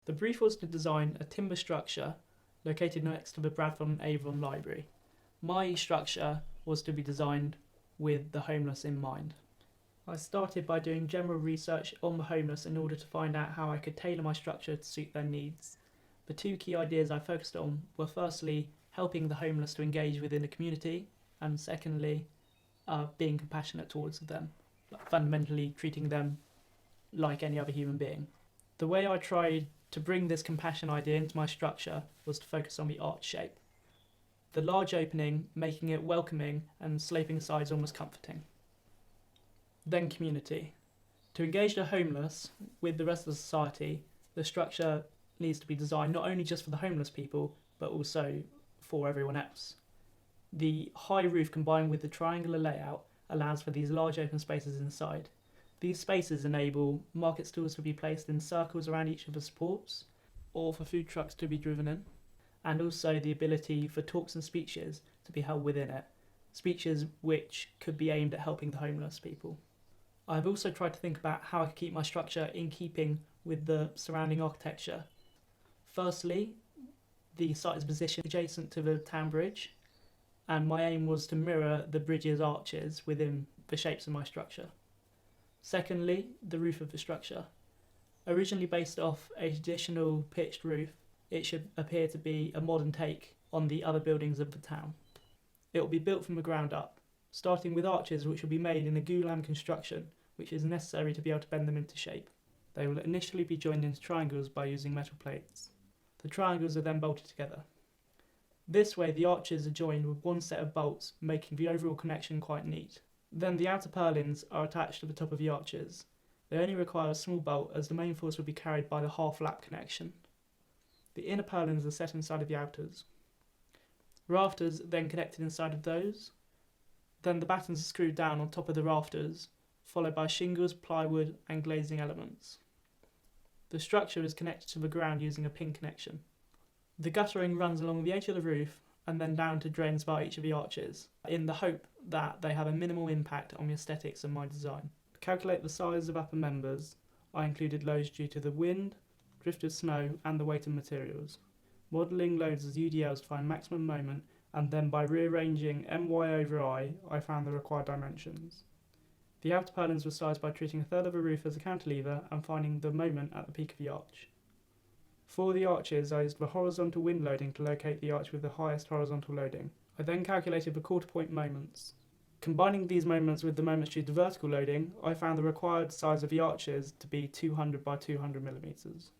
The brief was to design a timber structure located next to the Bradford and Avon library. My structure was to be designed with the homeless in mind. I started by doing general research on the homeless in order to find out how I could tailor my structure to suit their needs. The two key ideas I focused on were firstly helping the homeless to engage within the community, and secondly being compassionate towards them, fundamentally treating them like any other human being. The way I tried to bring this compassion idea into my structure was to focus on the arch shape. The large opening, making it welcoming and sloping sides almost comforting. Then community. To engage the homeless with the rest of society, the structure needs to be designed not only just for the homeless people, but also for everyone else. The high roof combined with the triangular layout allows for these large open spaces inside. These spaces enable market stalls to be placed in circles around each of the supports, or for food trucks to be driven in, and also the ability for talks and speeches to be held within it, speeches which could be aimed at helping the homeless people. I've also tried to think about how I could keep my structure in keeping with the surrounding architecture. Firstly, the site is positioned adjacent to the town bridge, and my aim was to mirror the bridge's arches within the shapes of my structure. Secondly, the roof of the structure. Originally based off a traditional pitched roof, it should appear to be a modern take on the other buildings of the town. It will be built from the ground up, starting with arches which will be made in a glulam construction, which is necessary to be able to bend them into shape. They will initially be joined into triangles by using metal plates. The triangles are then bolted together. This way the arches are joined with one set of bolts, making the overall connection quite neat. Then the outer purlins are attached to the top of the arches. They only require a small bolt as the main force will be carried by the half lap connection. The inner purlins are set inside of the outers. Rafters then connected inside of those. Then the battens are screwed down on top of the rafters, followed by shingles, plywood and glazing elements. The structure is connected to the ground using a pin connection. The guttering runs along the edge of the roof and then down to drains by each of the arches, in the hope that they have a minimal impact on the aesthetics of my design. To calculate the size of upper members, I included loads due to the wind, drift of snow and the weight of materials. Modelling loads as UDLs to find maximum moment, and then by rearranging MY over I found the required dimensions. The outer purlins were sized by treating a third of the roof as a cantilever and finding the moment at the peak of the arch. For the arches, I used the horizontal wind loading to locate the arch with the highest horizontal loading. I then calculated the quarter point moments. Combining these moments with the moments due to vertical loading, I found the required size of the arches to be 200 by 200 millimeters.